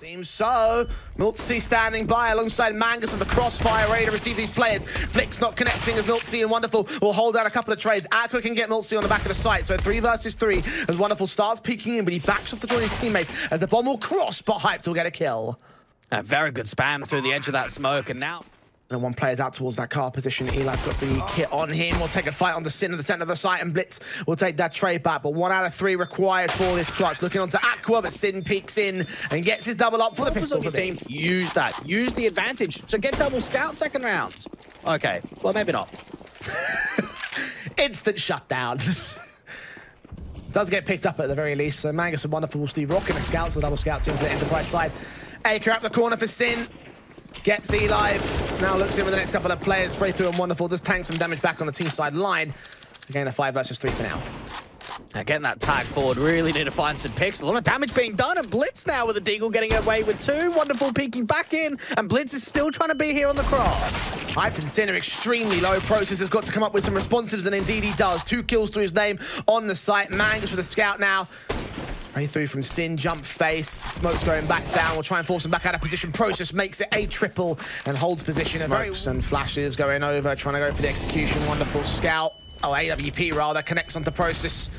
Seems so. Miltzy standing by alongside Mangus and the crossfire ready to receive these players. Flick's not connecting as Miltzy and Wonderful will hold out a couple of trades. Aqua can get Miltzy on the back of the site, so 3 versus 3 as Wonderful starts peeking in, but he backs off to join his teammates as the bomb will cross, but Hyped will get a kill. A very good spam through the edge of that smoke, and now... And one player's out towards that car position. Eli's got the kit on him. We'll take a fight on the Sin in the center of the site, and Blytz will take that trade back. But 1 out of 3 required for this clutch. Looking onto Aqua, but Sin peeks in and gets his double up for the pistol. For team, use that. Use the advantage to get double scout second round. Okay, well, maybe not. Instant shutdown. Does get picked up at the very least. So Mangus and Wonderful will Steve rocking the scouts, the double scouts into the Enterprise side. Acre up the corner for Sin. Gets Eli, now looks in with the next couple of players, spray through and Wonderful, does tank some damage back on the team side line. Again, a 5 versus 3 for now. Getting that tag forward, really need to find some picks. A lot of damage being done, and Blytz now with a Deagle getting away with 2. Wonderful peeking back in, and Blytz is still trying to be here on the cross. Hyped and Sin are extremely low. Process has got to come up with some responsives, and indeed he does. 2 kills to his name on the site. Mangus with a scout now. Right through from Sin, jump face, smoke's going back down. We'll try and force him back out of position. Process makes it a triple and holds position. Smokes and flashes going over, trying to go for the execution. Wonderful scout. Oh, AWP rather, connects onto Process.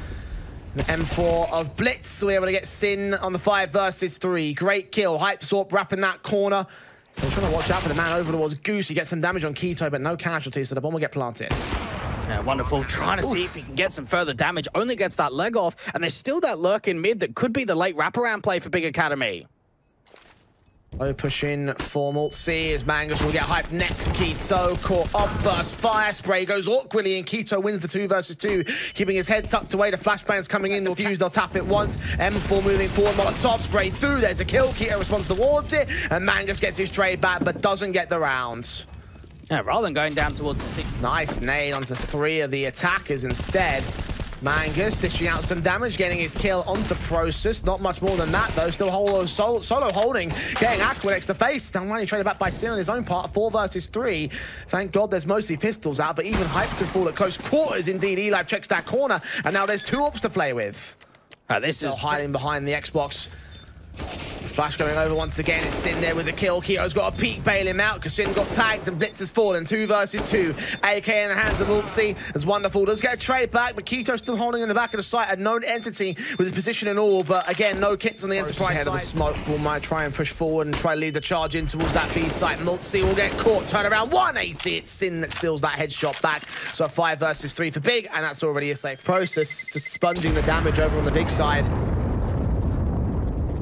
The M4 of Blytz. We're able to get Sin on the 5 versus 3. Great kill. Hype Swap wrapping that corner. So trying to watch out for the man over towards Goose. He gets some damage on Keto, but no casualties, so the bomb will get planted. Yeah, Wonderful, trying to see if he can get some further damage. Only gets that leg off, and there's still that lurk in mid that could be the late wraparound play for Big Academy. Low push in for Miltzy as Mangus will get hyped next. Keto caught off burst. Fire spray goes awkwardly, and Keto wins the 2 versus 2, keeping his head tucked away. The flashbangs coming in, the fuse, they'll tap it once. M4 moving forward, Molotov spray through. There's a kill. Keto responds towards it, and Mangus gets his trade back, but doesn't get the round. Yeah, rather than going down towards the 6. Nice nade onto 3 of the attackers instead. Mangus dishing out some damage, getting his kill onto Process. Not much more than that, though. Still solo holding, getting Aqua next to face. Down line, traded back by Sin on his own part. 4 versus 3. Thank God there's mostly pistols out, but even Hype can fall at close quarters. Indeed, Eli checks that corner, and now there's 2 ops to play with. This is hiding behind the Xbox. Flash going over once again. It's Sin there with the kill. Keto's got a peek, bail him out because Sin got tagged and Blytz has fallen. 2 versus 2. AK in the hands of Miltzy as Wonderful does get a trade back, but Keto's still holding in the back of the site. A known entity with his position and all, but again, no kits on the Enterprise side. Of the smoke will might try and push forward and try to lead the charge in towards that B site. Miltzy will get caught. Turn around 180. It's Sin that steals that headshot back. So 5 versus 3 for Big, and that's already a safe. Process just sponging the damage over on the Big side.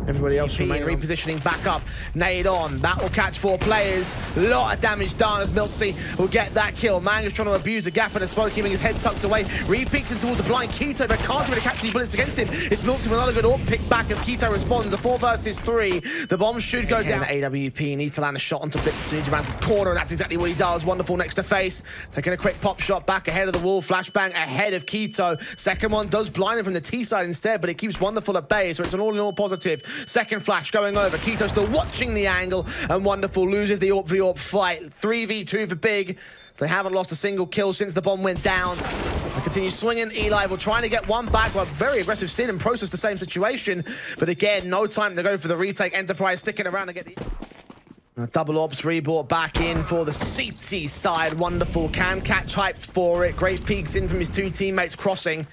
Everybody else remain repositioning back up. Nade on. That will catch 4 players. A lot of damage done as Miltzy will get that kill. Mangus trying to abuse a gap in the smoke, keeping his head tucked away. Re-peeks in towards the blind Keto, but can't really catch any bullets against him. It's Miltzy with another good AWP pick back as Keto responds. A 4 versus 3. The bomb should go down. AWP needs to land a shot onto Blytz as soon as he rounds his corner, and that's exactly what he does. Wonderful next to face. Taking a quick pop shot back ahead of the wall. Flashbang ahead of Keto. Second one does blind him from the T side instead, but it keeps Wonderful at bay, so it's an all-in-all positive. Second flash going over. Keto still watching the angle, and Wonderful loses the AWP v AWP fight. 3v2 for Big. They haven't lost a single kill since the bomb went down. They continue swinging. Eli will trying to get 1 back, but very aggressive Sin and Process the same situation. But again, no time to go for the retake. Enterprise sticking around to get the... Double ops rebought back in for the CT side. Wonderful can catch Hyped for it. Great peeks in from his 2 teammates crossing.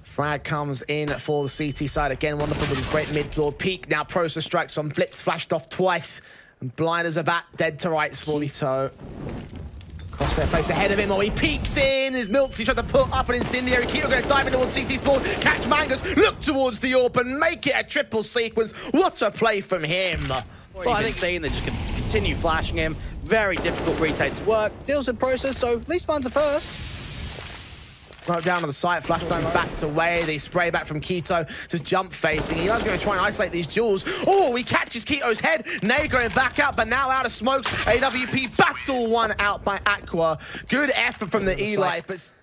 Frag comes in for the CT side again. Wonderful with his great mid-floor peek. Now Process strikes on Blytz, flashed off twice. And blind as a bat, dead to rights for Keto. Crosshair placed ahead of him, or he peeks in. As Miltzy tried to put up an incendiary. Keto going to dive in towards CT spawn. Catch Mangus, look towards the AWP and make it a triple sequence. What a play from him. Well, I think seeing they just continue flashing him. Very difficult retake to work. Deals with Process, so at least finds a first. Right down on the site, flashbang backed away. They spray back from Keto, just jump facing. Eli's going to try and isolate these duels. Oh, he catches Keto's head. Nade going back up, but now out of smokes. AWP battle 1 out by Aqua. Good effort from the Eli, but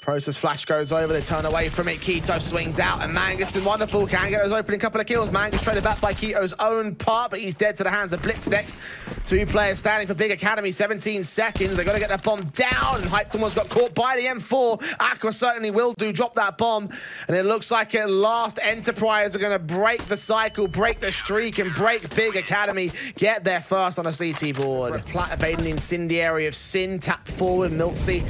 Process flash goes over, they turn away from it. k1to swings out, and Mangus and Wonderful can get those opening couple of kills. Mangus traded back by k1to's own part, but he's dead to the hands of Blytz next. 2 players standing for Big Academy, 17 seconds. They've got to get that bomb down. HiGHLiGHTS almost got caught by the M4. Aqua certainly will drop that bomb. And it looks like at last Enterprise are going to break the cycle, break the streak, and break Big Academy. Get there first on a CT board. Plat evading the incendiary of Sin, tap forward, Miltsy.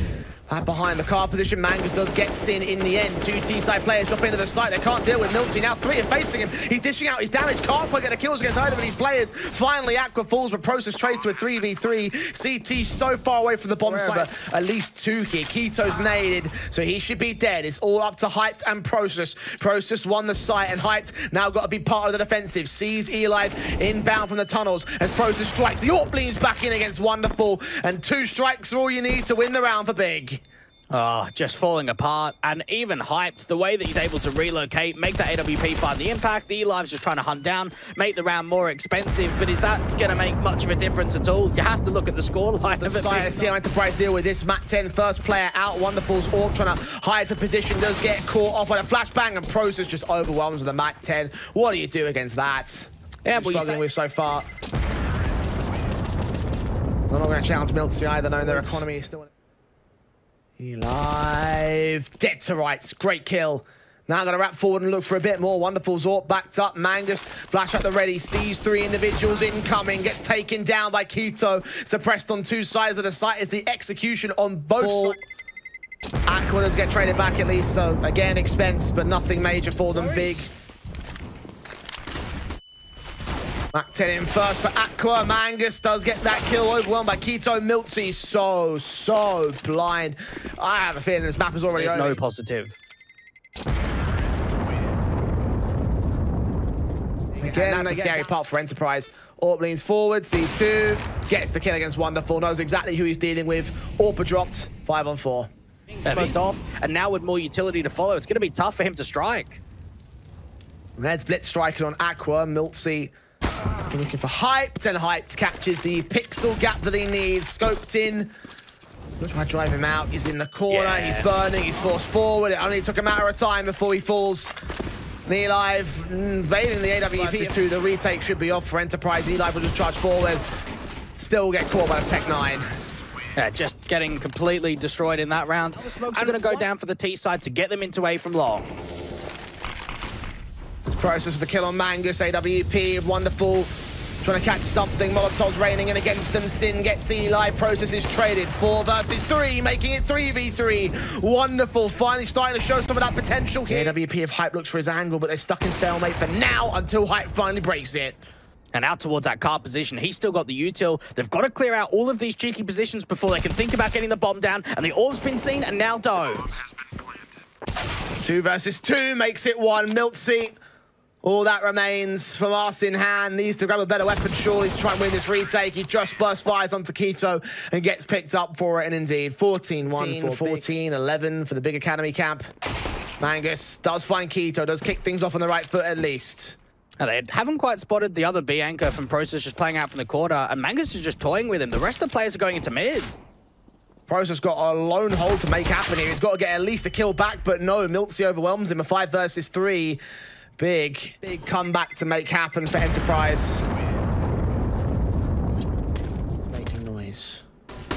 Behind the car position, Mangus does get Sin in the end. 2 T-side players drop into the site. They can't deal with Miltsy. Now 3 are facing him. He's dishing out his damage. Can't quite get the kills against either of these players. Finally, Aqua falls, but Process trades to a 3v3. CT so far away from the bomb site, but at least 2 here. k1to's naded, so he should be dead. It's all up to HiGHLiGHTS and Process. Process won the site, and HiGHLiGHTS now got to be part of the defensive. Sees HiGHLiGHTS inbound from the tunnels as Process strikes. The AWP leans back in against Wonderful, and 2 strikes are all you need to win the round for Big. Oh, just falling apart. And even HiGHLiGHTS, the way that he's able to relocate, make that AWP find the impact. The Elive's just trying to hunt down, make the round more expensive. But is that going to make much of a difference at all? You have to look at the scoreline of it. See how Enterprise deal with this. MAC-10, first player out. Wonderful's AWP trying to hide for position. Does get caught off by a flashbang, and Process just overwhelms with the MAC-10. What do you do against that? Yeah, but struggling with so far. They're not going to challenge Miltsy either, knowing their economy is still... Live, dead to rights, great kill. Now gonna wrap forward and look for a bit more. Wonderful's AWP backed up. Mangus, flash at the ready, sees 3 individuals incoming, gets taken down by k1to. Suppressed on 2 sides of the site is the execution on both sides. Aqua does get traded back at least, so again, expense, but nothing major for them. Big. MAC-10 in first for Aqua. Mangus does get that kill, overwhelmed by k1to. Miltsy so blind. I have a feeling this map is already over. There's no positive. Again, that's the scary part for Enterprise. AWP leans forward, sees 2, gets the kill against Wonderful, knows exactly who he's dealing with. AWP dropped, 5 on 4. Smoked off, and now with more utility to follow, it's going to be tough for him to strike. There's Blytz striking on Aqua. Miltsy looking for HiGHLiGHTS, and HiGHLiGHTS captures the pixel gap that he needs. Scoped in. Try to drive him out. He's in the corner. Yeah. He's burning. He's forced forward. It only took a matter of time before he falls. Elive invading the AWP 2. The retake should be off for Enterprise. Elive will just charge forward. Still get caught by the Tech 9. Yeah, just getting completely destroyed in that round. I'm going to go down for the T side to get them into A from long. It's Process with the kill on Mangus. AWP, Wonderful. Trying to catch something. Molotov's raining in against them. Sin gets Eli. Process is traded. 4 versus 3, making it 3v3. Wonderful. Finally starting to show some of that potential here. AWP of HiGHLiGHTS looks for his angle, but they're stuck in stalemate for now until HiGHLiGHTS finally breaks it. And out towards that car position, he's still got the util. They've got to clear out all of these cheeky positions before they can think about getting the bomb down. And the AWP's been seen and now don't. 2 versus 2 makes it 1. Miltsy. All that remains from us in hand. Needs to grab a better weapon, surely, to try and win this retake. He just burst fires onto k1to and gets picked up for it. And indeed, 14-1 for 14-11 for the Big Academy camp. Mangus does find k1to, does kick things off on the right foot at least. Now, they haven't quite spotted the other B anchor from Process just playing out from the corner, and Mangus is just toying with him. The rest of the players are going into mid. Process got a lone hold to make happen here. He's got to get at least a kill back, but no, Miltsy overwhelms him. A 5 versus 3. Big comeback to make happen for Enterprise. Making noise.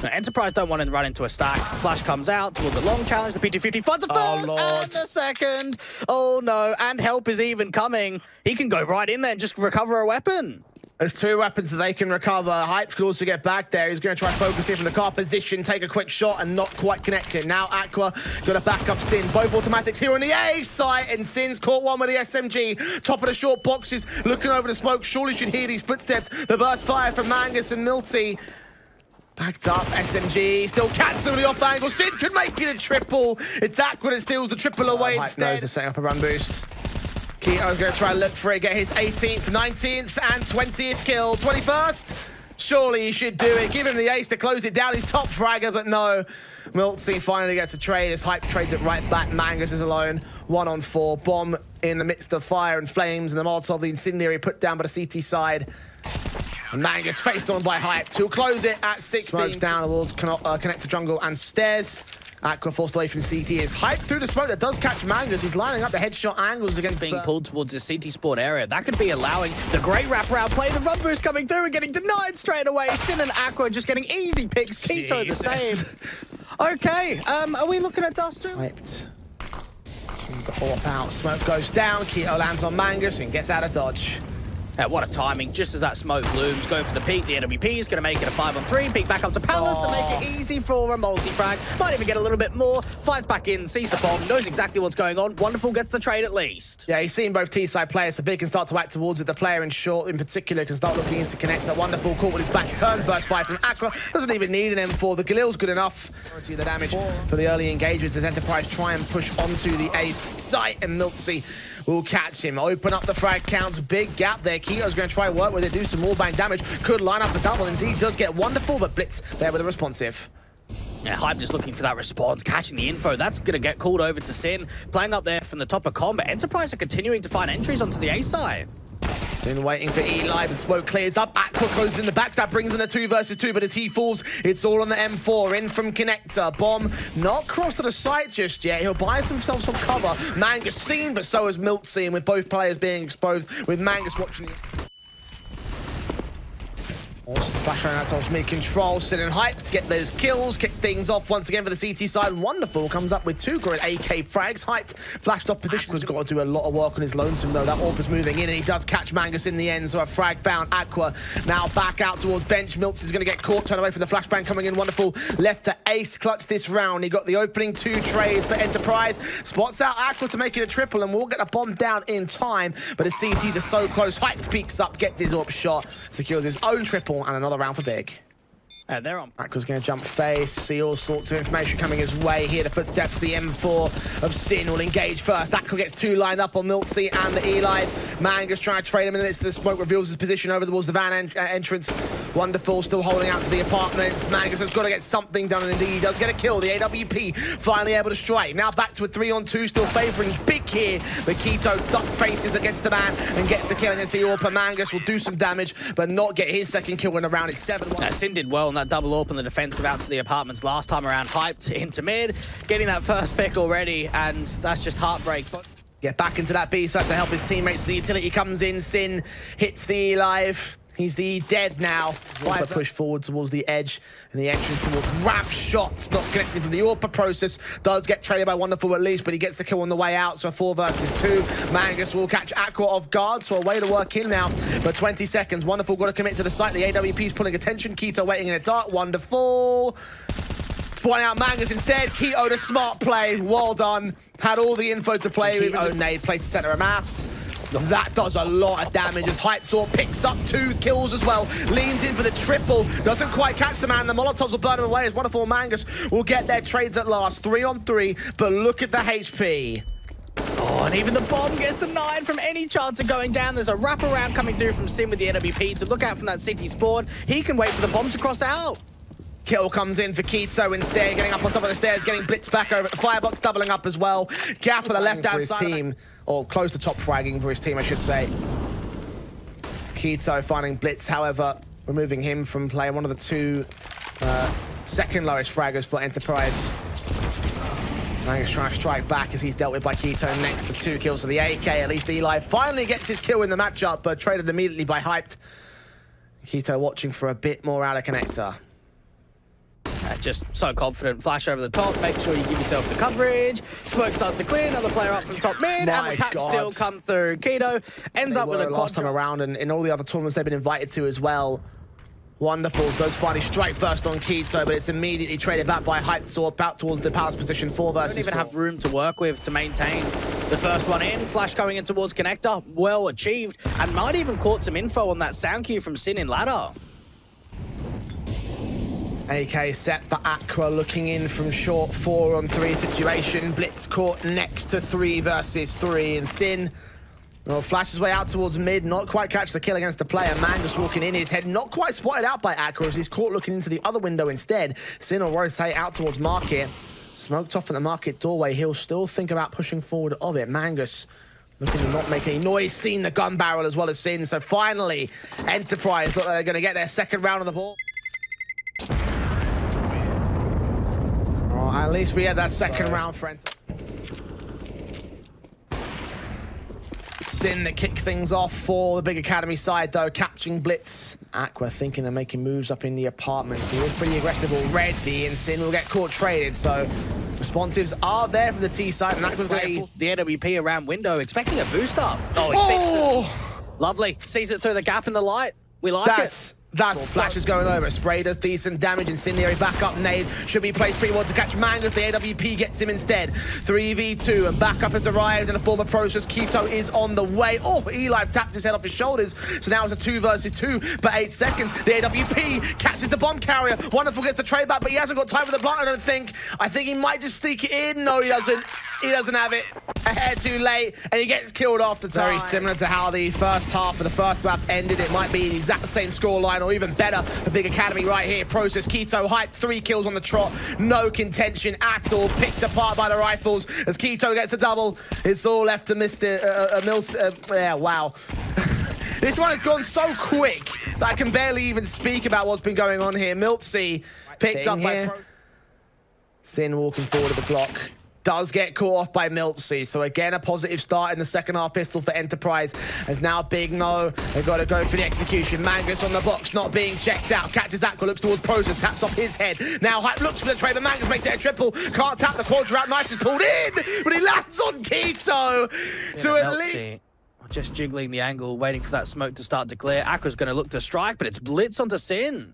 Now, Enterprise don't want to run into a stack. Flash comes out towards the long challenge. The PT-50 finds a first and the second. Oh no, and help is even coming. He can go right in there and just recover a weapon. There's 2 weapons that they can recover. HiGHLiGHTS could also get back there. He's going to try and focus here from the car position, take a quick shot and not quite connect it. Now Aqua got to back up Sin. Both automatics here on the A site, and Sin's caught one with the SMG. Top of the short boxes, looking over the smoke. Surely should hear these footsteps. The burst fire from Mangus and Miltsy. Backed up, SMG, still catches them with the off angle. Sin could make it a triple. It's Aqua that steals the triple away instead. Knows to set up a run boost. k1to's going to try and look for it, get his 18th, 19th, and 20th kill. 21st? Surely he should do it. Give him the ace to close it down. He's top fragger, but no. Miltsy finally gets a trade as HiGHLiGHTS trades it right back. Mangus is alone. 1 on 4. Bomb in the midst of fire and flames, and the Molotov, the incendiary, put down by the CT side. And Mangus faced on by HiGHLiGHTS, who'll close it at 16. Smokes down towards connect to jungle and stairs. Aqua forced away from CT is hyped through the smoke that does catch Mangus. He's lining up the headshot angles against being pulled towards the CT Sport area. That could be allowing the great wraparound play. The run boost coming through and getting denied straight away. Sin and Aqua just getting easy picks. Keto the same. Okay, are we looking at Dust too? Right. The AWP out. Smoke goes down. Keto lands on Mangus and gets out of dodge. What a timing. Just as that smoke blooms, going for the peek. The AWP is going to make it a 5-on-3. Peek back up to Palace and make it easy for a multi-frag. Might even get a little bit more. Finds back in, sees the bomb, knows exactly what's going on. Wonderful gets the trade at least. Yeah, he's seen both T-side players. So Big can start to act towards it. The player in short, in particular, can start looking into connector. Wonderful caught with his back turn. Burst fire from Aqua. Doesn't even need an M4. The Galil's good enough. The damage for the early engagements as Enterprise try and push onto the A site, and Miltsy will catch him. Open up the frag counts. Big gap there. Keto's going to try work with it, do some wallbang damage. Could line up the double. Indeed, does get Wonderful, but Blytz there with a responsive. Yeah, Hype just looking for that response, catching the info. That's going to get called over to Sin. Playing up there from the top of combat. Enterprise are continuing to find entries onto the A side. Sin waiting for Eli. The smoke clears up. Aqua closes in the back. That brings in the 2 versus 2, but as he falls, it's all on the M4. In from connector. Bomb not cross to the site just yet. He'll buy himself some cover. Mangus seen, but so is Miltsy, with both players being exposed, with Mangus watching the... Also flash around out towards mid-control, Sin and Hype to get those kills, kick things off once again for the CT side. Wonderful comes up with 2 great AK frags. Hype flashed off position, has got to do a lot of work on his lonesome though. That AWP is moving in and he does catch Mangus in the end, so a frag bound Aqua. Now back out towards bench. Miltz is going to get caught, turn away from the flashbang coming in. Wonderful left to ace clutch this round. He got the opening 2 trades for Enterprise. Spots out Aqua to make it a triple and will get a bomb down in time, but the CTs are so close. Hype peeks up, gets his AWP shot, secures his own triple and another round for Big. They're on. Aqua's going to jump face, see all sorts of information coming his way. Here the footsteps, the M4 of Sin will engage first. Aqua gets 2 lined up on Miltsy and the Eli. Mangus trying to trade him in the midst of the smoke, reveals his position over towards the van entrance. Wonderful, still holding out to the apartments. Mangus has got to get something done, and indeed he does get a kill. The AWP finally able to strike. Now back to a 3-on-2, still favouring Big here. The Keto duck faces against the man and gets the kill against the AWP. Mangus will do some damage, but not get his second kill in a round. It's 7-1. Sin did well on that double AWP on the defensive out to the apartments last time around. Hyped into mid, getting that first pick already, and that's just heartbreak. Get back into that B side to help his teammates. The utility comes in. Sin hits the live. He's the dead now. Also push forward towards the edge and the entrance towards ramp shots. Not connecting from the AWP process. Does get traded by Wonderful at least, but he gets the kill on the way out. So 4 versus 2. Mangus will catch Aqua off guard. So a way to work in now. But 20 seconds. Wonderful got to commit to the site. The AWP is pulling attention. Keto waiting in the dark. Wonderful. Spawning out Mangus instead. Keto the smart play. Well done. Had all the info to play with. Oh, nade plays to center of mass. That does a lot of damage as Hype Saw picks up 2 kills as well. Leans in for the triple. Doesn't quite catch the man. The Molotovs will burn him away as Wonderful Mangus will get their trades at last. 3-on-3, but look at the HP. Oh, and even the bomb gets denied from any chance of going down. There's a wraparound coming through from Sin with the NWP to look out from that city spawn. He can wait for the bomb to cross out. Kill comes in for Keto instead, getting up on top of the stairs, getting Blytz back over at the firebox, doubling up as well. Gap on the left-hand side. Team, or close to top fragging for his team, I should say. It's Keto finding Blytz, however, removing him from play. One of the 2 second lowest fraggers for Enterprise. Mangus trying to strike back as he's dealt with by Keto next. The 2 kills for the AK. At least Eli finally gets his kill in the matchup, but traded immediately by Hyped. Keto watching for a bit more out of connector. Just so confident. Flash over the top. Make sure you give yourself the coverage. Smoke starts to clear. Another player up from top mid. And the taps still come through. Keto ends up with a quad. Last time around, and in all the other tournaments they've been invited to as well. Wonderful does finally strike first on Keto, but it's immediately traded back by Hype Saw back towards the Palace position. 4 versus 4. Don't even have room to work with to maintain the first one in. Flash going in towards connector. Well achieved. And might even caught some info on that sound cue from Sin in ladder. AK set for Aqua, looking in from short 4-on-3 situation. Blytz caught next to 3 versus 3, and Sin will flash his way out towards mid, not quite catch the kill against the player. Mangus walking in, his head not quite spotted out by Aqua as he's caught looking into the other window instead. Sin will rotate out towards market. Smoked off at the market doorway. He'll still think about pushing forward of it. Mangus looking to not make any noise, seen the gun barrel as well as Sin. So finally, Enterprise look like they're going to get their second round on the ball. At least we had that second round, friend. Sin that kicks things off for the big academy side, though, catching Blytz. Aqua thinking of making moves up in the apartments. He was pretty aggressive already, and Sin will get caught traded, so responsives are there from the T side, and Aqua's going to the AWP around window, expecting a boost up. Oh, lovely. Sees it through the gap in the light. We like it. That flash is going over. Spray does decent damage. Incendiary backup nade should be placed pretty well to catch Mangus. The AWP gets him instead. 3v2 and backup has arrived in the form of Process. Keto is on the way. Oh, HiGHLiGHTS tapped his head off his shoulders. So now it's a 2 versus 2, but 8 seconds. The AWP catches the bomb carrier. Wonderful gets the trade back, but he hasn't got time for the blunt, I don't think. I think he might just sneak it in. No, he doesn't. He doesn't have it. A hair too late, and he gets killed after time. Very similar to how the first half of the first map ended. It might be the exact same scoreline, or even better. The big academy right here. Process, Keto, Hype, 3 kills on the trot. No contention at all. Picked apart by the rifles as Keto gets a double. It's all left to Mr. Yeah, wow. This one has gone so quick that I can barely even speak about what's been going on here. Miltsy picked up by Sin walking forward to the block. Does get caught off by Miltsy. So again, a positive start in the second half pistol for Enterprise. As now Big No, they've got to go for the execution. Mangus on the box, not being checked out. Catches Aqua, looks towards Process, taps off his head. Now Hype looks for the trade, but Mangus makes it a triple. Can't tap the quadra out, knife is pulled in, but he lands on Keto. So at least... Just jiggling the angle, waiting for that smoke to start to clear. Aqua's going to look to strike, but it's Blytz onto Sin.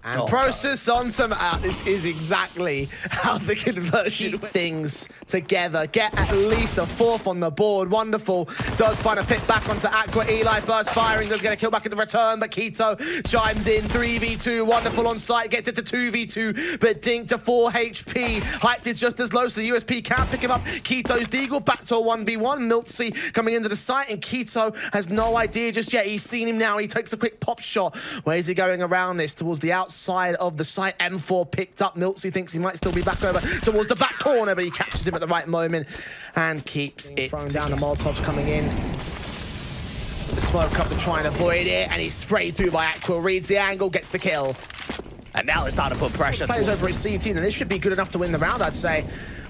And Process on some... this is exactly how the conversion keep things together. Get at least a 4th on the board. Wonderful. Does find a pick back onto Aqua. HiGHLiGHTS burst firing. Does get a kill back in the return, but Keto chimes in. 3v2. Wonderful on site. Gets it to 2v2, but Dink to 4 HP. Hype is just as low, so the USP can't pick him up. Keto's Deagle back to a 1v1. Miltsy coming into the site, and Keto has no idea just yet. He's seen him now. He takes a quick pop shot. Where is he going around this? Towards the outside of the site. M4 picked up. Miltsy thinks he might still be back over towards the back corner, but he catches him at the right moment and keeps it thrown down. The Molotov's coming in. The smoke up to try and avoid it, and he's sprayed through by Aqua. Reads the angle, gets the kill. And now it's starting to put pressure. Plays over at CT, and this should be good enough to win the round, I'd say.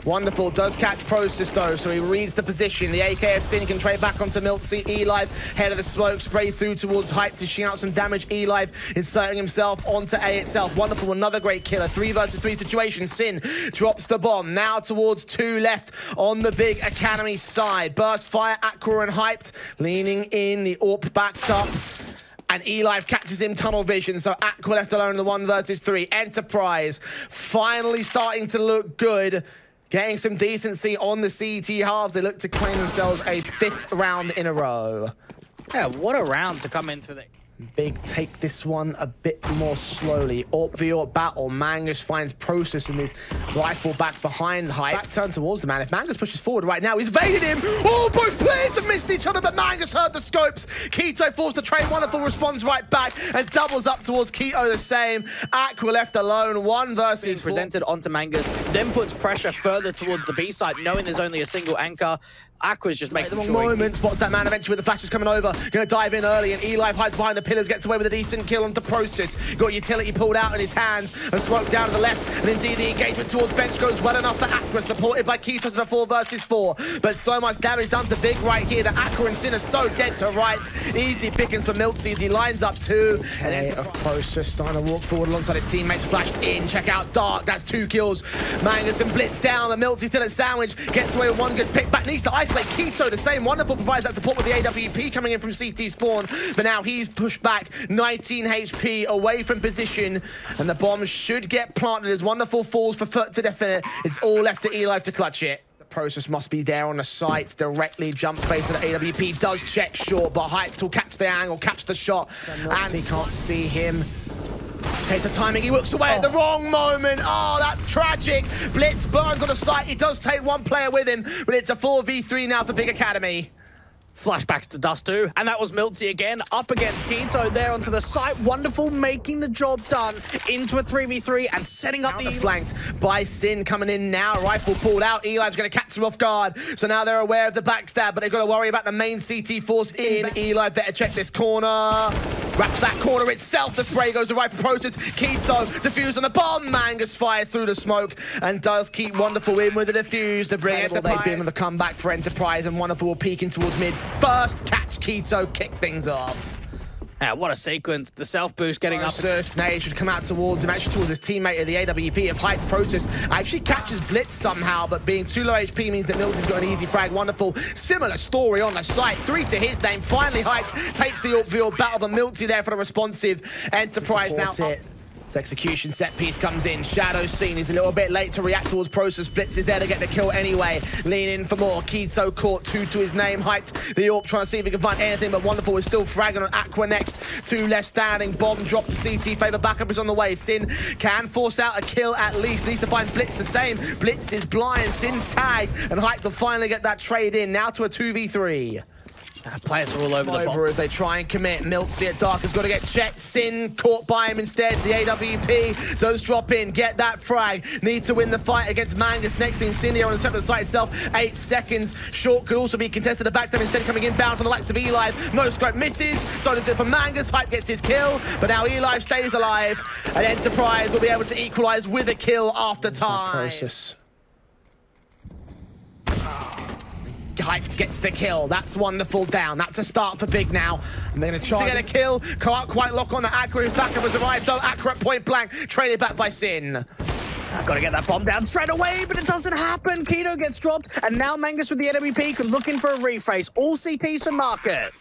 Wonderful, does catch Process though, so he reads the position. The AKF Sin can trade back onto Miltsy. HiGHLiGHTS, head of the smoke, spray through towards Hype to shoot out some damage. HiGHLiGHTS inserting himself onto A itself. Wonderful, another great killer. 3 versus 3 situation. Sin drops the bomb. Now towards 2 left on the big academy side. Burst fire, Aqua and Hyped, leaning in, the AWP backed up. And HiGHLiGHTS catches him tunnel vision, so Aqua left alone in the 1 versus 3. Enterprise finally starting to look good. Getting some decency on the CT halves. They look to claim themselves a 5th round in a row. Yeah, what a round to come into the... Big take this one a bit more slowly. AWP v AWP battle. Mangus finds Process in his rifle back behind Hype. Back turn towards the man. If Mangus pushes forward right now, he's evaded him. Oh, both players have missed each other, but Mangus heard the scopes. Keto forced to trade. Wonderful responds right back and doubles up towards Keto the same. Aqua left alone. 1 versus 4. Presented onto Mangus, then puts pressure further towards the B side, knowing there's only a single anchor. Aqua's just making sure. Moment, spots that man eventually with the flashes coming over. Gonna dive in early, and HiGHLiGHTS hides behind the pillars, gets away with a decent kill onto Process. Got utility pulled out in his hands, and smoke down to the left, and indeed the engagement towards bench goes well enough for Aqua, supported by Keto to the 4 versus 4. But so much damage done to Big right here that Aqua and Sin are so dead to rights. Easy pickings for Miltsy as he lines up 2. And then Process starting to walk forward alongside his teammates, flashed in. Check out Dark, that's 2 kills. Mangus and Blytz down, and Miltsy still at sandwich, gets away with 1 good pick back, needs to isolate Keto the same. Wonderful provides that support with the AWP coming in from CT spawn, but now he's pushed back 19 HP away from position, and the bomb should get planted as Wonderful falls for foot to definite. It's all left to HiGHLiGHTS to clutch it. The Process must be there on the site, directly jump face of the AWP, does check short, but Hype will catch the angle, catch the shot, and he can't see him. It's a case of timing, he looks away at the wrong moment. Oh, that's tragic. Blytz burns on the site, he does take 1 player with him, but it's a 4v3 now for Big Academy. Flashbacks to Dust 2, and that was Miltsy again, up against Keto there onto the site. Wonderful, making the job done into a 3v3 and setting up the... Flanked by Sin coming in now, rifle pulled out. HiGHLiGHTS going to catch him off guard, so now they're aware of the backstab, but they've got to worry about the main CT force in. HiGHLiGHTS better check this corner. Wraps that corner itself. The spray goes right for Process. Keto defuse on the bomb. Mangus fires through the smoke and does keep Wonderful in with the defuse to bring Enterprise. They've been with the comeback for Enterprise, and Wonderful will peeking towards mid. First catch Keto, kick things off. Yeah, what a sequence. The self-boost getting up. Nade should come out towards him, actually towards his teammate of the AWP of HiGHLiGHTS Process. Actually catches Blytz somehow, but being too low HP means that Mills has got an easy frag. Wonderful. Similar story on the site. 3 to his name. Finally, HiGHLiGHTS takes the upfield battle, but Milty there for the responsive Enterprise now. His execution set piece comes in. Shadow seen. He's a little bit late to react towards Process. Blytz is there to get the kill anyway. Lean in for more. Keto caught 2 to his name. HiGHLiGHTS the AWP trying to see if he can find anything, but Wonderful is still fragging on Aqua next. 2 left standing. Bomb drop to CT. Favor backup is on the way. Sin can force out a kill at least. Needs to find Blytz the same. Blytz is blind. Sin's tagged, and HiGHLiGHTS will finally get that trade in. Now to a 2v3. Players are all over the bomb as they try and commit. Miltsy at Dark has got to get checked. Sin caught by him instead. The AWP does drop in, get that frag. Need to win the fight against Mangus. Next thing, Incendio on the center of the site itself. 8 seconds. Short could also be contested at backstab. Instead coming inbound from the likes of Eli. No scope misses. So does it for Mangus. HiGHLiGHTS gets his kill, but now Eli stays alive. And Enterprise will be able to equalize with a kill after time. HiGHLiGHTS gets the kill. That's Wonderful down. That's a start for Big now. And they're going to try to get a kill. Can't quite lock on the Aqua. His backup has arrived though. Aqua at point blank. Traded back by Sin. I've got to get that bomb down straight away, but it doesn't happen. Keto gets dropped, and now Mangus with the AWP looking for a rephrase. All CTs to market.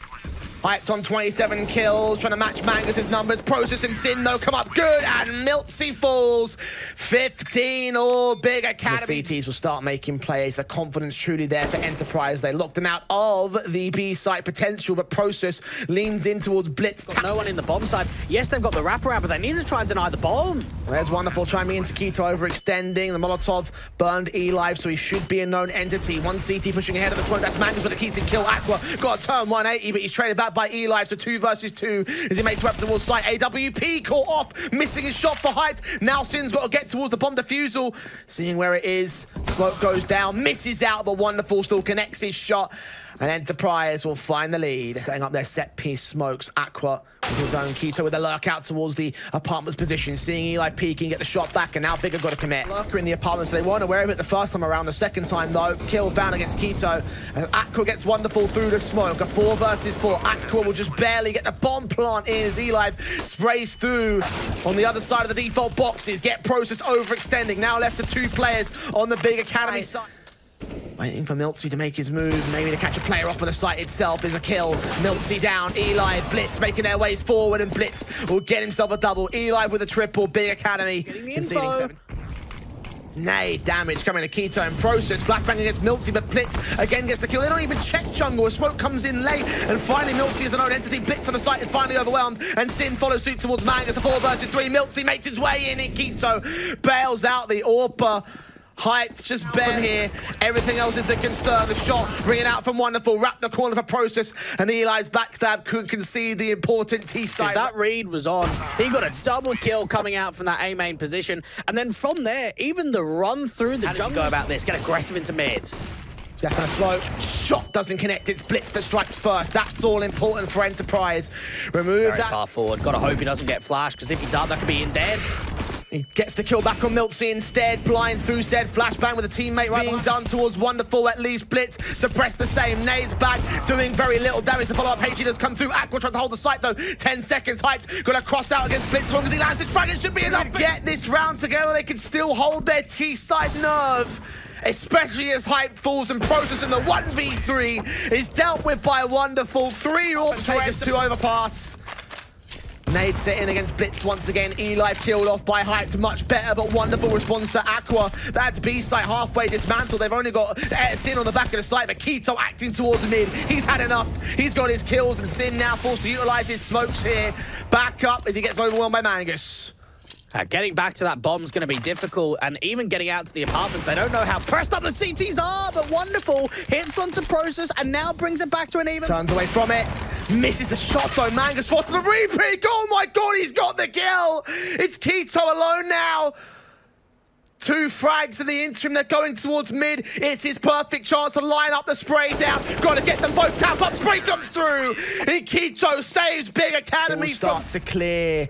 HiGHLiGHTS on 27 kills, trying to match Mangus's numbers. Process and Sin, though, come up good, and Miltsy falls. 15 all Big Academy. The CTs will start making plays. The confidence truly there for Enterprise. They locked them out of the B site potential, but Process leans in towards Blytz. No one in the bomb side. Yes, they've got the wraparound, but they need to try and deny the bomb. There's Wonderful chiming into Keto, overextending. The Molotov burned Eli, so he should be a known entity. 1 CT pushing ahead of the smoke. That's Mangus with a key to kill Aqua. Got a turn 180, but he's traded back by Eli, so 2 versus 2 as he makes way up towards site. AWP caught off, missing his shot for HiGHLiGHTS. Now Sin's got to get towards the bomb defusal, seeing where it is. Smoke goes down, misses out, but Wonderful still connects his shot. And Enterprise will find the lead. Setting up their set piece smokes. Aqua with his own. Keto with a lurk out towards the apartment's position. Seeing Eli peeking, get the shot back, and now Big have got to commit. Lurker in the apartments. They weren't aware of it the first time around. The second time, though, kill found against Keto. And Aqua gets Wonderful through the smoke. A 4 versus 4. Aqua will just barely get the bomb plant in as Eli sprays through on the other side of the default boxes. Get Process overextending. Now left to 2 players on the Big Academy side. Waiting for Miltsy to make his move, maybe to catch a player off of the site itself is a kill. Miltsy down, Eli, Blytz making their ways forward, and Blytz will get himself a double. Eli with a triple, Big Academy conceding 7. Nay, damage coming to Keto and Process. Blackbang against Miltsy, but Blytz again gets the kill. They don't even check jungle. A smoke comes in late, and finally Miltsy is an own entity. Blytz on the site is finally overwhelmed, and Sin follows suit towards Mangus. A 4 versus 3. Miltsy makes his way in, and Keto bails out the AWP. HiGHLiGHTS just bent here. Everything else is the concern. The shot bringing out from Wonderful. Wrap the corner for Process. And Eli's backstab could concede the important T-side. That read was on. He got a double kill coming out from that A-main position. And then from there, even the run through the jungle. How does he go about this? Get aggressive into mid. Jack on a smoke. Shot doesn't connect. It's Blytz that strikes first. That's all important for Enterprise. Remove Very that. far forward. Gotta hope he doesn't get flashed, because if he does, that could be in dead. He gets the kill back on Miltsy instead. Blind through said flashbang with a teammate right being done towards Wonderful. At least Blytz suppressed the same. Nades back, doing very little damage. The follow-up HG does come through. Aqua trying to hold the site though. 10 seconds. HiGHLiGHTS gonna cross out against Blytz as long as he lands his frag. It should be enough. Get this round together. They can still hold their T-side nerve. Especially as HiGHLiGHTS falls and Process in the 1v3 is dealt with by Wonderful. 3 AWPs takers 2 overpass. Nade set in against Blytz once again. Eli killed off by HiGHLiGHTS, much better, but Wonderful response to Aqua. That's B site halfway dismantled. They've only got Sin on the back of the site, but Keto acting towards mid. He's had enough. He's got his kills, and Sin now forced to utilize his smokes here. Back up as he gets overwhelmed by Mangus. Getting back to that bomb's going to be difficult, and even getting out to the apartments, they don't know how pressed up the CTs are, but Wonderful hits onto Process and now brings it back to an even. Turns away from it, misses the shot though. Mangus forced the repeat. Oh my god, he's got the kill. It's Keto alone now. 2 frags in the interim. They're going towards mid. It's his perfect chance to line up the spray down. Got to get them both tap up. Spray comes through. HiGHLiGHTS saves Big Academy. Starts to clear.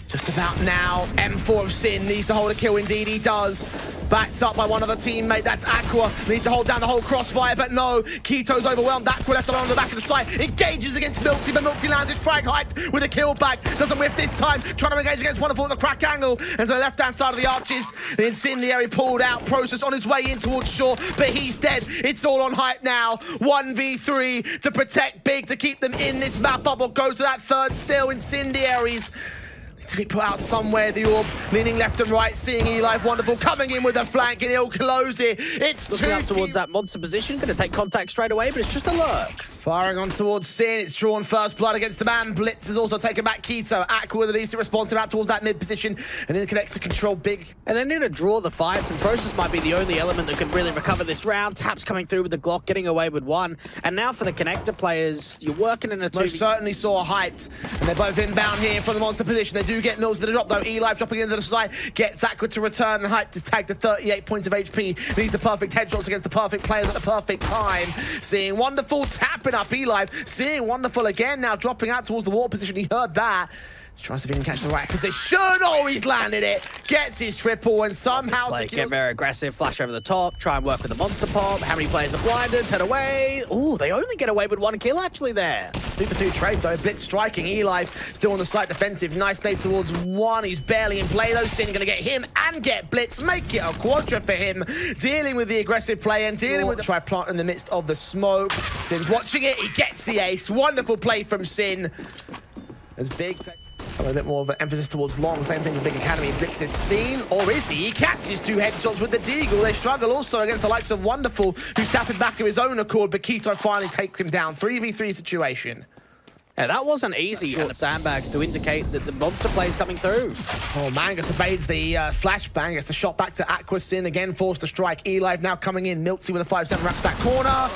Just about now, M4 of Sin needs to hold a kill. Indeed, he does. Backed up by one other teammate. That's Aqua. Needs to hold down the whole crossfire, but no. HiGHLiGHTS overwhelmed. Aqua left alone on the back of the site. Engages against Milty, but Milty lands his frag height with a kill back. Doesn't whiff this time. Trying to engage against Wonderful at the crack angle. As the left-hand side of the arches. The incendiary pulled out. Process on his way in towards shore, but he's dead. It's all on Hype now. 1v3 to protect Big, to keep them in this map up, or go to that third still. Incendiaries to be put out somewhere. The orb leaning left and right, seeing HiGHLiGHTS Wonderful coming in with a flank, and he'll close it. It's looking up towards that monster position, going to take contact straight away, but it's just a lurk. Firing on towards Sin. It's drawn first blood against the man. Blytz has also taken back HiGHLiGHTS. Aqua with a decent response out towards that mid position, and then connects to control Big. And they need to draw the fights, and Process might be the only element that can really recover this round. Taps coming through with the Glock, getting away with 1. And now for the connector players, you're working in a 2v. Most certainly saw Hyped, and they're both inbound here from the monster position. They do get Mills to the drop though. HiGHLiGHTS dropping into the side, gets Aqua to return, and Hyped is tagged to 38 points of HP. Needs the perfect headshots against the perfect players at the perfect time. Seeing Wonderful tapping up HiGHLiGHTS. Seeing Wonderful again now dropping out towards the wall position. He heard that. Tries to see if he can catch the right position. Oh, he's landed it. Gets his triple and somehow secures. Get very aggressive. Flash over the top. Try and work with the monster pop. How many players are blinded? Turn away. Ooh, they only get away with 1 kill actually there. 2-for-2 trade though. Blytz striking. HiGHLiGHTS still on the site defensive. Nice nade towards 1. He's barely in play though. Sin going to get him and get Blytz. Make it a quadra for him. Dealing with the aggressive play and dealing with the try plant in the midst of the smoke. Sin's watching it. He gets the ace. Wonderful play from Sin. As Big a bit more of an emphasis towards long. Same thing with Big Academy. Blytz is seen, or is he? He catches 2 headshots with the Deagle. They struggle also against the likes of Wonderful, who's tapping back of his own accord, but HiGHLiGHTS finally takes him down. 3v3 situation. Yeah, that wasn't easy. Short sandbags to indicate that the monster play is coming through. Oh, Mangus evades the flashbang. Gets the shot back to Aqua. Sin again forced to strike. HiGHLiGHTS now coming in. Milty with a 5-7 wraps that corner.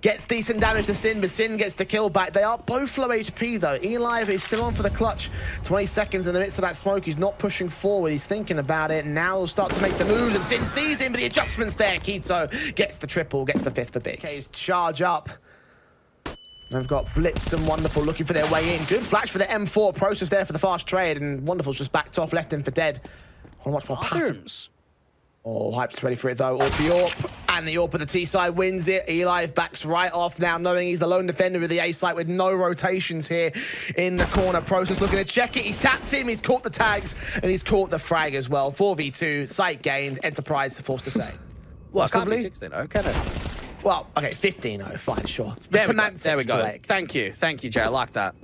Gets decent damage to Sin, but Sin gets the kill back. They are both low HP though. HiGHLiGHTS is still on for the clutch. 20 seconds in the midst of that smoke. He's not pushing forward. He's thinking about it. Now he'll start to make the moves, and Sin sees him, but the adjustments there. HiGHLiGHTS gets the triple, gets the 5th for Big. Okay, charge up. They've got Blytz and Wonderful looking for their way in. Good flash for the M4 Process there for the fast trade, and Wonderful's just backed off, left him for dead. On much more patterns. Oh, Hype's ready for it though. Orb the Orb, and the Orb of the T side wins it. HiGHLiGHTS backs right off now, knowing he's the lone defender of the A site with no rotations here in the corner. Process looking to check it. He's tapped him, he's caught the tags, and he's caught the frag as well. 4v2, site gained, Enterprise forced to say. Well, can't be 16-0, can it? Well, okay, 15-0, fine, sure. There we go. Thank you, Jay. I like that.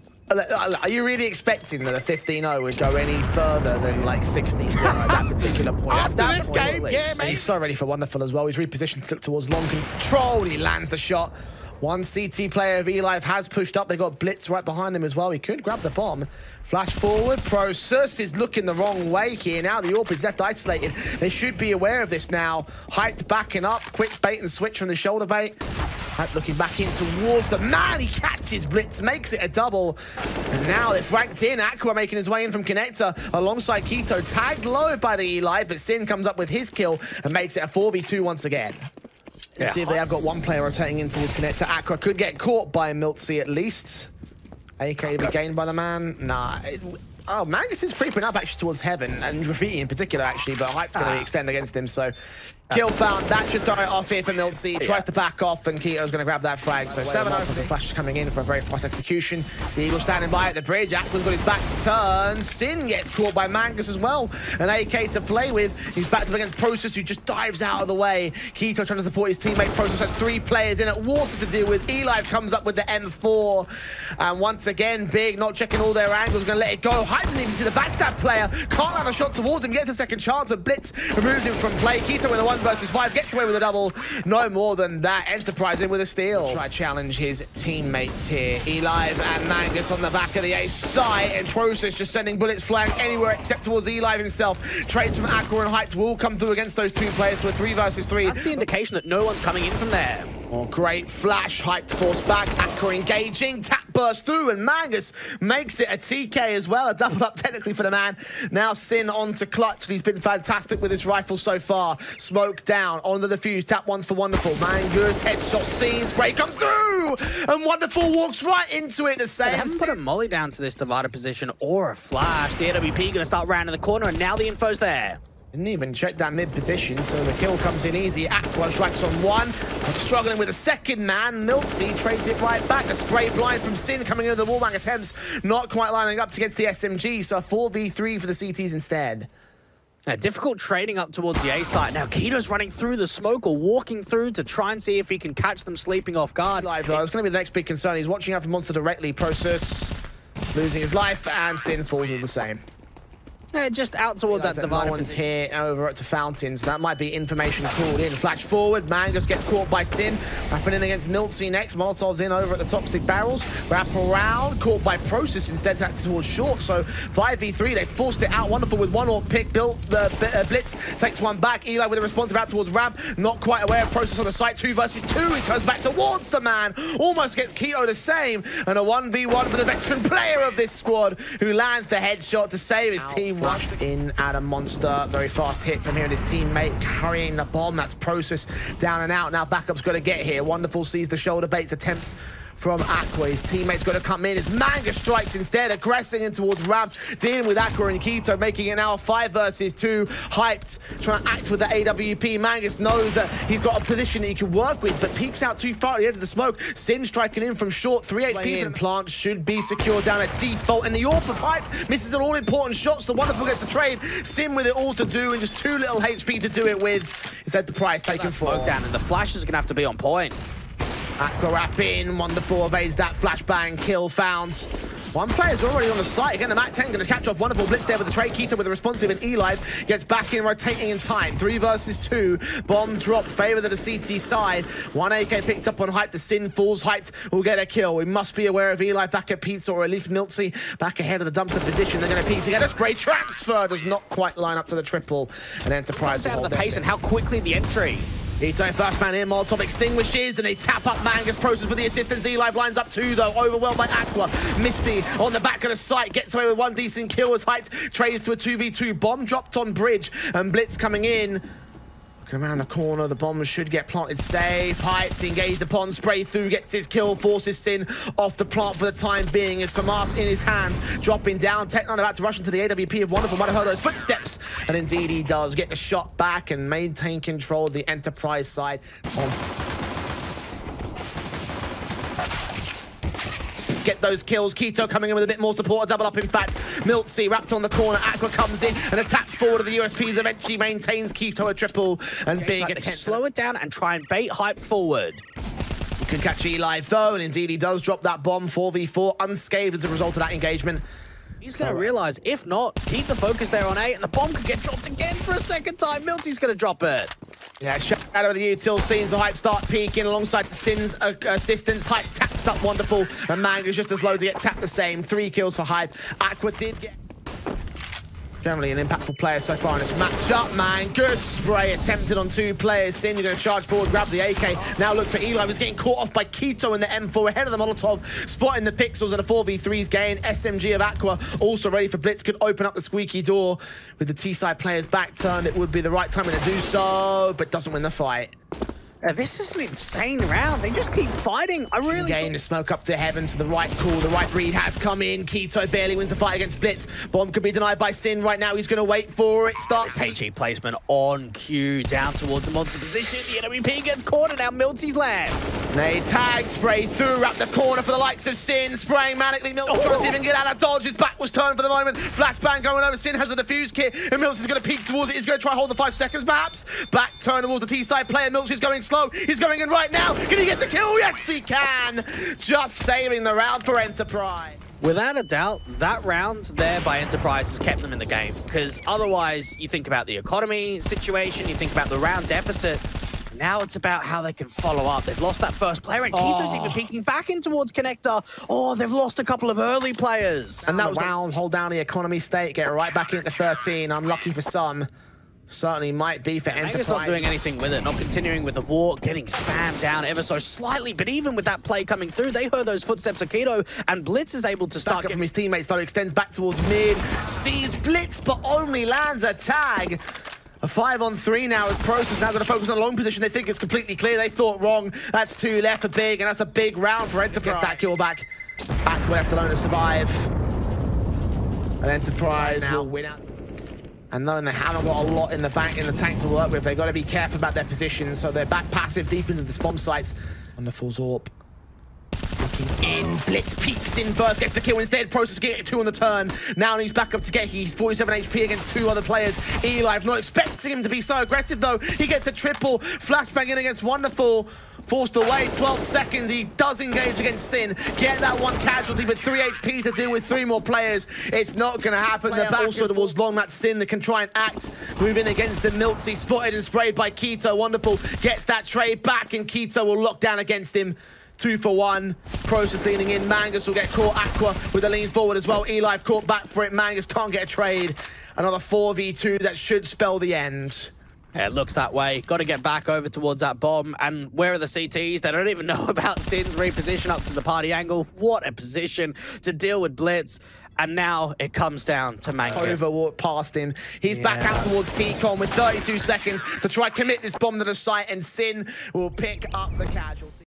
Are you really expecting that a 15-0 would go any further than like 16-0 at that particular point? After this game, yeah, mate. He's so ready for Wonderful as well. He's repositioned to look towards long control. He lands the shot. 1 CT player of HiGHLiGHTS has pushed up. They've got Blytz right behind him as well. He could grab the bomb. Flash forward. Process is looking the wrong way here. Now the Orb is left isolated. They should be aware of this now. Hyped backing up. Quick bait and switch from the shoulder bait. Hype looking back in towards the man. He catches Blytz, makes it a double. And now they've ranked in. Aqua making his way in from Connector alongside HiGHLiGHTS. Tagged low by the HiGHLiGHTS, but Sin comes up with his kill and makes it a 4v2 once again. Let's see if they have got 1 player rotating in towards Connector. Aqua could get caught by Milty at least. AK to be gained by the man. Nah. Oh, Mangus is creeping up actually towards Heaven, and Graffiti in particular actually, but Hype's going to extend against him, so... Kill found. That should throw it off here for Milty. Tries to back off, and HiGHLiGHTS going to grab that frag. So 7-0. Flash coming in for a very fast execution. The Eagle standing by at the bridge. Aqua's got his back turned. Sin gets caught by Mangus as well. An AK to play with. He's backed up against Process, who just dives out of the way. HiGHLiGHTS trying to support his teammate. Process has 3 players in at water to deal with. HiGHLiGHTS comes up with the M4. And once again, Big not checking all their angles. Going to let it go. Hype didn't even see the backstab player. Can't have a shot towards him. Gets a second chance, but Blytz removes him from play. HiGHLiGHTS with a 1 versus 5. Gets away with a double. No more than that. Enterprise in with a steal. Try challenge his teammates here. HiGHLiGHTS and Mangus on the back of the A side, and Process just sending bullets flying anywhere except towards HiGHLiGHTS himself. Trades from Aqua and Hyped will come through against those 2 players to a 3 versus 3. That's the indication that no one's coming in from there. Oh, great flash. Hyped force back. Aqua engaging. Tap burst through, and Mangus makes it a TK as well. A double up technically for the man. Now Sin on to Clutch. He's been fantastic with his rifle so far. Smoke down on the defuse. Tap once for Wonderful. Mangus headshot scene. Spray comes through, and Wonderful walks right into it. The same. They haven't put a molly down to this divider position or a flash. The AWP going to start rounding the corner, and now the info's there. Didn't even check that mid position, so the kill comes in easy. Aqua strikes on one, but struggling with a second man. Miltsy trades it right back. A spray blind from Sin coming into the wallbang attempts, not quite lining up against the SMG, so a 4v3 for the CTs instead. Difficult trading up towards the A site. Now Keto's running through the smoke or walking through to try and see if he can catch them sleeping off guard. Live though, it's going to be the next big concern. He's watching out for Monster directly. Process losing his life, and Sin falls all the same. Just out towards that divider. No one's here over to Fountains. That might be information called in. Flash forward. Mangus gets caught by Sin. Wrapping in against Miltsy next. Molotov's in over at the Toxic Barrels. Wrap around. Caught by Process instead towards short. So 5v3. They forced it out. Wonderful with one pick. Built the Blytz. Takes one back. Eli with a response out towards Ramp. Not quite aware of Process on the site. 2 versus 2. He turns back towards the man. Almost gets Keto the same. And a 1v1 for the veteran player of this squad, who lands the headshot to save his team. Flashed in at a Monster. Very fast hit from here and his teammate carrying the bomb. That's Process down and out. Now backup's got to get here. Wonderful sees the shoulder baits attempts from Aqua. His teammate's got to come in as Mangus strikes instead, aggressing in towards Ramp, dealing with Aqua and Keto, making it now a 5 versus 2. HiGHLiGHTS trying to act with the AWP. Mangus knows that he's got a position that he can work with, but peeks out too far at the edge of the smoke. Sin striking in from short, 3 HP. And Plant should be secure down at default, and the AWP of HiGHLiGHTS misses an all-important shot, so Wonderful gets the trade. Sin with it all to do, and just 2 little HP to do it with. It's Enterprise taking smoke down, and the flash is going to have to be on point. Aqua wrap in, Wonderful evades that flashbang, kill found. One player's already on the site. Again, the MAC-10 going to catch off Wonderful. Blitz there with the trade. Keto with the responsive, and Eli gets back in, rotating in time. 3 versus 2. Bomb drop, favor to the CT side. 1 AK picked up on HiGHLiGHTS. The Sin falls. HiGHLiGHTS will get a kill. We must be aware of Eli back at Pizza, or at least Miltsy back ahead of the dumpster position. They're going to peek together. Spray transfer does not quite line up to the triple. And Enterprise down to the pace and how quickly the entry. Keto first man in, Molotov extinguishes, and they tap up Mangus. Process with the assistance. Eli lines up 2 though, overwhelmed by Aqua. Misty on the back of the site, gets away with 1 decent kill as HiGHLiGHTS trades to a 2v2. Bomb dropped on bridge, and Blytz coming in. Looking around the corner, the bomb should get planted safe. HiGHLiGHTS engaged upon, spray through, gets his kill, forces Sin off the plant for the time being. As Famas in his hands, dropping down. Tech9 about to rush into the AWP of Wonderful. Might have heard those footsteps, and indeed he does. Get the shot back and maintain control of the Enterprise side. Get those kills. Keto coming in with a bit more support, a double up in fact. Miltsy wrapped on the corner. Aqua comes in and attacks forward to the USPs. Eventually maintains Keto a triple, and big attempt. Slow it down and try and bait HiGHLiGHTS forward. You can catch Eli though, and indeed he does drop that bomb. 4v4 unscathed as a result of that engagement. He's going to realize, if not, keep the focus there on A, and the bomb could get dropped again for a second time. Miltsy's going to drop it. Yeah, shout out to you till scenes. The HiGHLiGHTS start peeking alongside Sin's assistance. HiGHLiGHTS taps up Wonderful, and Mangus just as low to get tapped the same. 3 kills for HiGHLiGHTS. Aqua did get... Generally an impactful player so far in this matchup. Mangus spray attempted on 2 players. Sin, you're going to charge forward, grab the AK. Now look for Eli, who's getting caught off by Keto in the M4 ahead of the Molotov, spotting the pixels and a 4v3's gain. SMG of Aqua also ready for Blytz, could open up the squeaky door. With the T-side players back turned, it would be the right time to do so, but doesn't win the fight. This is an insane round. They just keep fighting. I really... Gain the smoke up to heaven to the right call. The right read has come in. Keto barely wins the fight against Blytz. Bomb could be denied by Sin right now. He's going to wait for it. Starts HE placement on cue. Down towards the monster position. The AWP gets caught, and now Miltsy's left. They tag, spray through, wrap the corner for the likes of Sin. Spraying manically. Miltz trying to even get out of dodge. His back was turned for the moment. Flashbang going over. Sin has a defuse kit, and Miltz is going to peek towards it. He's going to try hold the 5 seconds, perhaps. Back turn towards the T-side player. Miltz is going slow. He's going in right now. Can he get the kill? Yes, he can. Just saving the round for Enterprise. Without a doubt, that round there by Enterprise has kept them in the game, because otherwise you think about the economy situation, you think about the round deficit. Now it's about how they can follow up. They've lost that first player, and Keto's even peeking back in towards Connector. Oh, they've lost a couple of early players. And that was round, hold down the economy state, get right back into 13. Unlucky for some. Certainly might be for Enterprise. Mangus not doing anything with it, not continuing with the walk, getting spammed down ever so slightly, but even with that play coming through, they heard those footsteps of Keto, and Blytz is able to start from his teammates, though, extends back towards mid, sees Blytz, but only lands a tag. A 5-on-3 now as Process now going to focus on a long position. They think it's completely clear. They thought wrong. That's 2 left for Big, and that's a big round for Enterprise. Gets that kill back. Back left alone to survive. And Enterprise will win out. And knowing they haven't got a lot in the bank, in the tank to work with, they've got to be careful about their positions. So they're back passive deep into the spawn sites. Wonderful Zorp. Looking in, Blytz peeks in first, gets the kill instead. Process getting 2 on the turn. Now he's back up to get. He's 47 HP against 2 other players. Eli, not expecting him to be so aggressive though. He gets a triple. Flashbang in against Wonderful. Forced away, 12 seconds. He does engage against Sin. Get that 1 casualty with 3 HP to deal with 3 more players. It's not going to happen. The back also towards Long, that's Sin that can try and act. Moving against the Miltsy, spotted and sprayed by Keto. Wonderful gets that trade back, and Keto will lock down against him. 2 for 1. Process leaning in. Mangus will get caught. Aqua with a lean forward as well. Eli caught back for it. Mangus can't get a trade. Another 4v2 that should spell the end. Yeah, it looks that way. Got to get back over towards that bomb. And where are the CTs? They don't even know about Sin's reposition up to the party angle. What a position to deal with Blytz. And now it comes down to Mangus. Overwalk past him. He's back out towards T-Con with 32 seconds to try and commit this bomb to the site, and Sin will pick up the casualty.